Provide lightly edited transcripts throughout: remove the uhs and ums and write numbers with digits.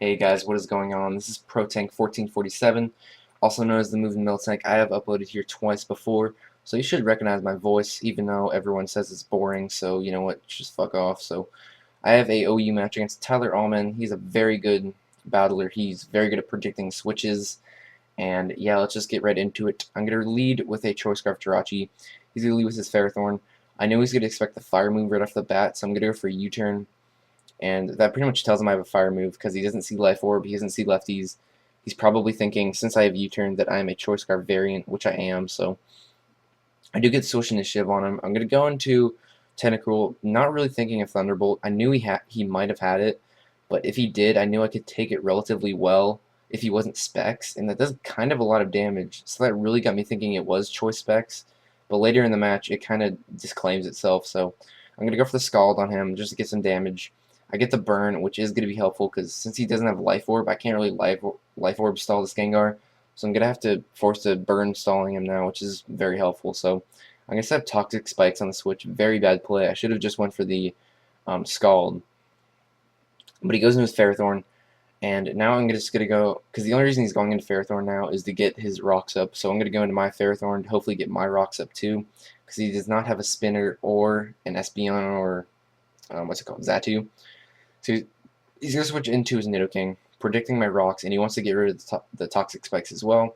Hey guys, what is going on? This is ProTank1447, also known as TheMoovinMiltank. I have uploaded here twice before, so you should recognize my voice, even though everyone says it's boring, so you know what, just fuck off. So I have a OU match against TylerAlman. He's a very good battler. He's very good at predicting switches, and yeah, let's just get right into it. I'm going to lead with a Choice Scarf Jirachi. He's going to lead with his Ferrothorn. I know he's going to expect the fire move right off the bat, so I'm going to go for a U-turn. And that pretty much tells him I have a fire move because he doesn't see Life Orb, he doesn't see lefties. He's probably thinking, since I have U-turn, that I am a Choice Scarf variant, which I am, so I do get Switch Initiative on him. I'm going to go into Tentacruel, not really thinking of Thunderbolt. I knew he might have had it, but if he did, I knew I could take it relatively well if he wasn't Specs, and that does kind of a lot of damage, so that really got me thinking it was Choice Specs, but later in the match, it kind of disclaims itself, so I'm going to go for the Scald on him just to get some damage. I get the burn, which is going to be helpful because since he doesn't have Life Orb, I can't really Life Orb stall this Gengar. So I'm going to have to force to burn stalling him now, which is very helpful. So I'm going to set Toxic Spikes on the switch. Very bad play. I should have just went for the Scald. But he goes into his Ferrothorn. And now I'm just going to go, because the only reason he's going into Ferrothorn now is to get his rocks up. So I'm going to go into my Ferrothorn to hopefully get my rocks up too. Because he does not have a Spinner or an Espeon or, what's it called, Xatu. So he's going to switch into his Nidoking, predicting my rocks, and he wants to get rid of the Toxic Spikes as well.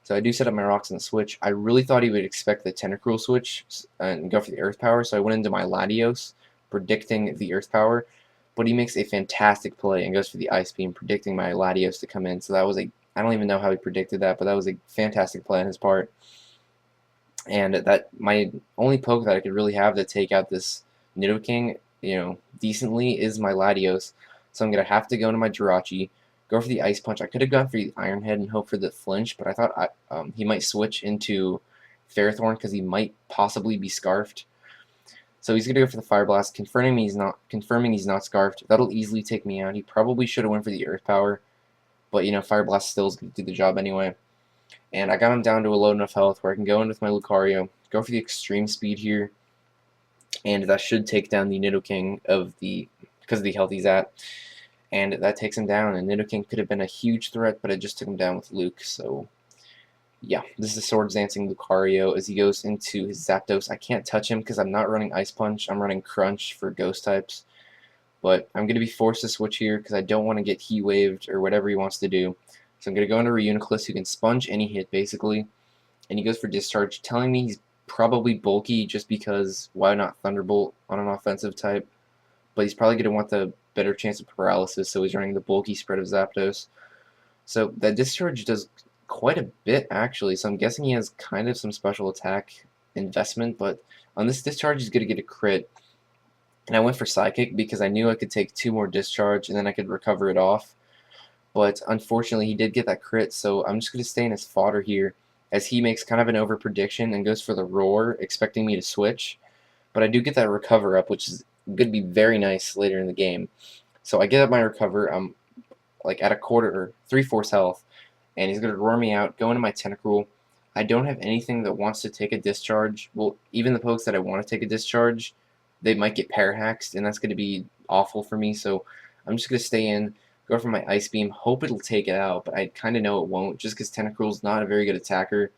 So I do set up my rocks on the switch. I really thought he would expect the Tentacruel switch and go for the Earth Power, so I went into my Latios, predicting the Earth Power, but he makes a fantastic play and goes for the Ice Beam, predicting my Latios to come in. So that was I don't even know how he predicted that, but that was a fantastic play on his part. And that my only poke that I could really have to take out this Nidoking, decently is my Latios. So I'm going to have to go into my Jirachi, go for the Ice Punch. I could have gone for the Iron Head and hope for the flinch, but I thought he might switch into Ferrothorn because he might possibly be Scarfed. So he's going to go for the Fire Blast, confirming he's not Scarfed. That'll easily take me out. He probably should have went for the Earth Power, but Fire Blast still is going to do the job anyway. And I got him down to a low enough health where I can go in with my Lucario, go for the Extreme Speed here, and that should take down the Nidoking because of the health he's at, and that takes him down. And Nidoking could have been a huge threat, but it just took him down with Luke. So yeah, this is Swords Dancing Lucario as he goes into his Zapdos. I can't touch him because I'm not running Ice Punch. I'm running Crunch for Ghost types, but I'm going to be forced to switch here because I don't want to get Heat Waved or whatever he wants to do. So I'm going to go into Reuniclus, who can sponge any hit basically, and he goes for Discharge, telling me he's probably bulky just because why not Thunderbolt on an offensive type, but he's probably going to want the better chance of paralysis, so he's running the bulky spread of Zapdos. So that Discharge does quite a bit actually, so I'm guessing he has kind of some special attack investment, but on this Discharge he's going to get a crit. And I went for Psychic because I knew I could take 2 more Discharge and then I could recover it off. But unfortunately he did get that crit, so I'm just going to stay in his fodder here as he makes kind of an over prediction and goes for the Roar, expecting me to switch. But I do get that recover up, which is going to be very nice later in the game. So I get up my recover, I'm like at a quarter or 3/4 health, and he's going to roar me out, go into my Tentacruel. I don't have anything that wants to take a discharge. Well, even the pokes that I want to take a discharge, they might get parahaxed, and that's going to be awful for me. So I'm just going to stay in, go for my Ice Beam, hope it'll take it out, but I kind of know it won't, just because Tentacruel's not a very good attacker,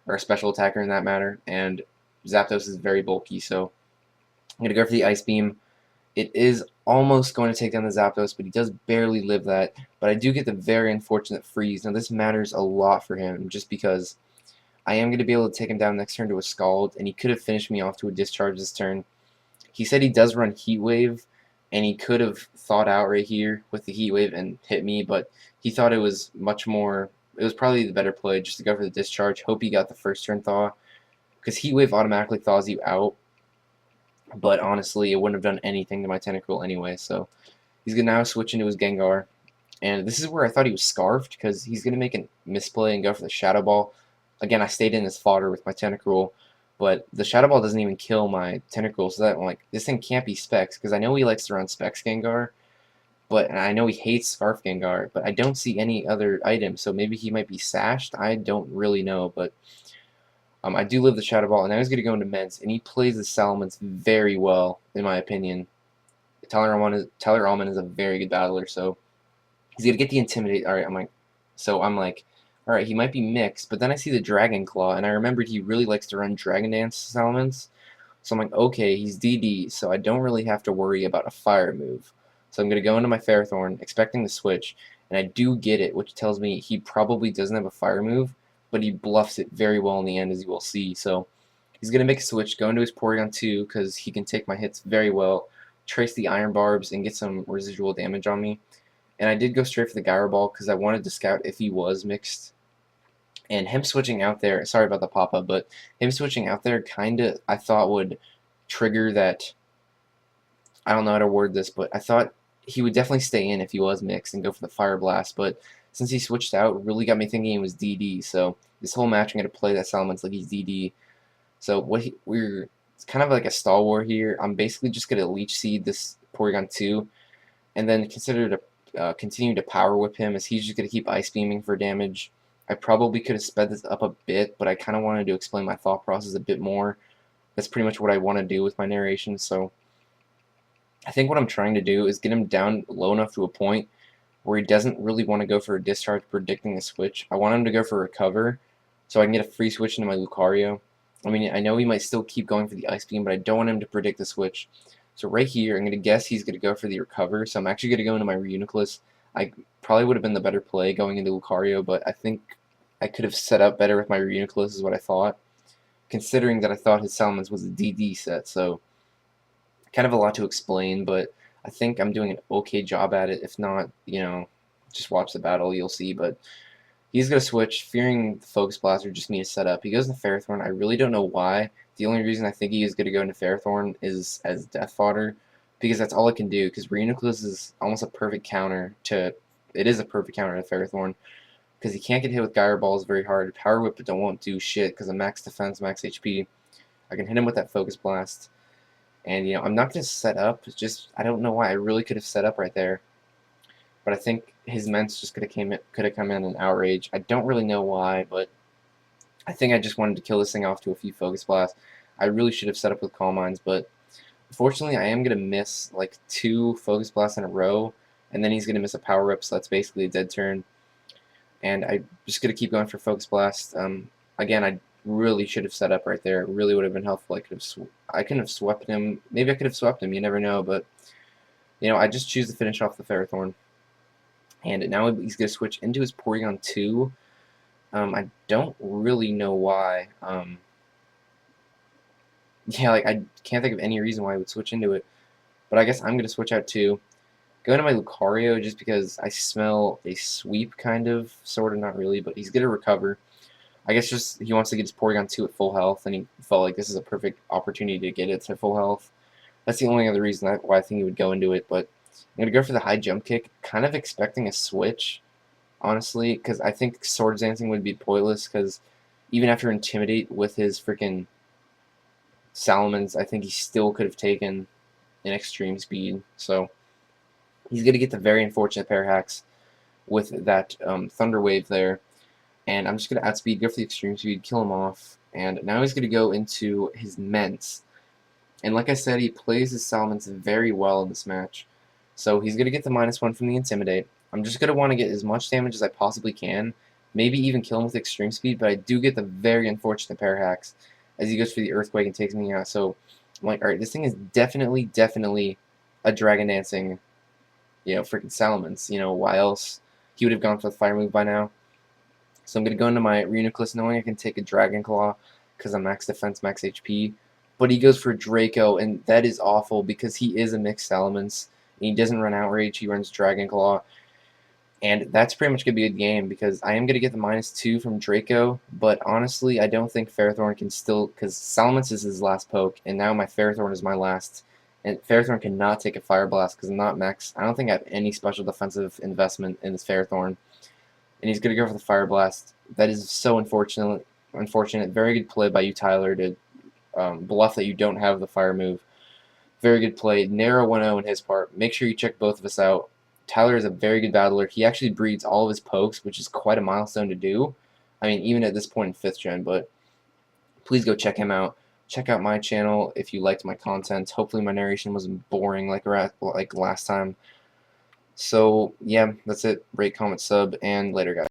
or a special attacker in that matter, and Zapdos is very bulky, so I'm going to go for the Ice Beam. It is almost going to take down the Zapdos, but he does barely live that, but I do get the very unfortunate freeze. Now this matters a lot for him, just because I am going to be able to take him down next turn to a Scald, and he could have finished me off to a Discharge this turn. He said he does run Heat Wave, and he could have thought out right here with the Heat Wave and hit me, but he thought it was much more, it was probably the better play just to go for the Discharge. Hope he got the first turn thaw, because Heat Wave automatically thaws you out, but honestly it wouldn't have done anything to my Tentacruel anyway. So he's going to now switch into his Gengar, and this is where I thought he was Scarfed, because he's going to make a misplay and go for the Shadow Ball. Again, I stayed in his fodder with my Tentacruel, but the Shadow Ball doesn't even kill my Tentacruel, so that I'm like, this thing can't be Specs, because I know he likes to run Specs Gengar, and I know he hates Scarf Gengar, but I don't see any other item, so maybe he might be Sashed. I don't really know, but I do live the Shadow Ball, and now he's going to go into Meds, and he plays the Salamence very well, in my opinion. TylerAlman is a very good battler, so He's gonna get the Intimidate. Alright, I'm like, alright, he might be mixed, but then I see the Dragon Claw, and I remembered he really likes to run Dragon Dance Salamence. So I'm like, okay, he's DD, so I don't really have to worry about a fire move. So I'm going to go into my Ferrothorn, expecting the switch, and I do get it, which tells me he probably doesn't have a fire move, but he bluffs it very well in the end, as you will see. So he's going to make a switch, go into his Porygon 2, because he can take my hits very well, trace the Iron Barbs, and get some residual damage on me. And I did go straight for the Gyro Ball, because I wanted to scout if he was mixed. And him switching out there, sorry about the pop-up, but him switching out there kind of, I thought, would trigger that. I don't know how to word this, but I thought he would definitely stay in if he was mixed and go for the Fire Blast, but since he switched out, it really got me thinking he was DD, so this whole match I'm going to play that Salamence like he's DD. So it's kind of like a stall war here. I'm basically just going to Leech Seed this Porygon 2, and then consider to continue to Power Whip him, as he's just going to keep Ice Beaming for damage. I probably could have sped this up a bit, but I kind of wanted to explain my thought process a bit more. That's pretty much what I want to do with my narration, so I think what I'm trying to do is get him down low enough to a point where he doesn't really want to go for a discharge predicting a switch. I want him to go for a recover so I can get a free switch into my Lucario. I mean, I know he might still keep going for the Ice Beam, but I don't want him to predict the switch. So right here, I'm going to guess he's going to go for the recover, so I'm actually going to go into my Reuniclus. I probably would have been the better play going into Lucario, but I think I could have set up better with my Reuniclus is what I thought, considering that I thought his Salamence was a DD set, so kind of a lot to explain, but I think I'm doing an okay job at it. If not, just watch the battle, you'll see, but he's going to switch, fearing the Focus Blast or just me to set up. He goes into Ferrothorn. I really don't know why. The only reason I think he is going to go into Ferrothorn is as Death Fodder, because that's all it can do, because Reuniclus is almost a perfect counter to, it is a perfect counter to Ferrothorn, because he can't get hit with Gyro Balls very hard. Power Whip it won't do shit, because of max defense, max HP. I can hit him with that Focus Blast. And, I'm not going to set up. It's just, I don't know why. I really could have set up right there. But I think his Ments just could have come in and Outrage. I don't really know why, but I think I just wanted to kill this thing off to a few Focus Blasts. I really should have set up with Calm Minds, but unfortunately I am going to miss like 2 Focus Blasts in a row, and then he's going to miss a Power Rip, so that's basically a dead turn. And I'm just going to keep going for Focus Blast. Again, I really should have set up right there. It really would have been helpful. I couldn't have swept him. Maybe I could have swept him. You never know. But I just choose to finish off the Ferrothorn. And now he's going to switch into his Porygon 2. I don't really know why. I can't think of any reason why I would switch into it. But I guess I'm going to switch out too. Go into my Lucario just because I smell a sweep, kind of, sort of, not really, but he's going to recover. I guess just he wants to get his Porygon 2 at full health, and he felt like this is a perfect opportunity to get it to full health. That's the only other reason why I think he would go into it, but I'm going to go for the high jump kick, kind of expecting a switch, honestly, because I think Swords Dancing would be pointless, because even after Intimidate with his freaking Salamence, I think he still could have taken an Extreme Speed, so he's going to get the very unfortunate pair hacks with that Thunder Wave there. And I'm just going to outspeed, go for the Extreme Speed, kill him off. And now he's going to go into his Ments. And like I said, he plays his Salamence very well in this match. So he's going to get the -1 from the Intimidate. I'm just going to want to get as much damage as I possibly can. Maybe even kill him with Extreme Speed, but I do get the very unfortunate pair hacks as he goes for the Earthquake and takes me out. So I'm like, alright, this thing is definitely a Dragon Dancing, freaking Salamence. Why else he would have gone for the Fire move by now. So I'm going to go into my Reuniclus knowing I can take a Dragon Claw because I'm max defense, max HP. But he goes for Draco, and that is awful because he is a mixed Salamence. And he doesn't run Outrage, he runs Dragon Claw. And that's pretty much going to be a good game because I am going to get the -2 from Draco. But honestly, I don't think Ferrothorn can still, because Salamence is his last poke, and now my Ferrothorn is my last. And Ferrothorn cannot take a Fire Blast because I'm not max. I don't think I have any special defensive investment in this Ferrothorn. And he's going to go for the Fire Blast. That is so unfortunate. Very good play by you, Tyler, to bluff that you don't have the Fire move. Very good play. Narrow 1-0 in his part. Make sure you check both of us out. Tyler is a very good battler. He actually breeds all of his pokes, which is quite a milestone to do. I mean, even at this point in 5th gen, but please go check him out. Check out my channel if you liked my content. Hopefully my narration wasn't boring like last time. So yeah, that's it. Rate, comment, sub, and later, guys.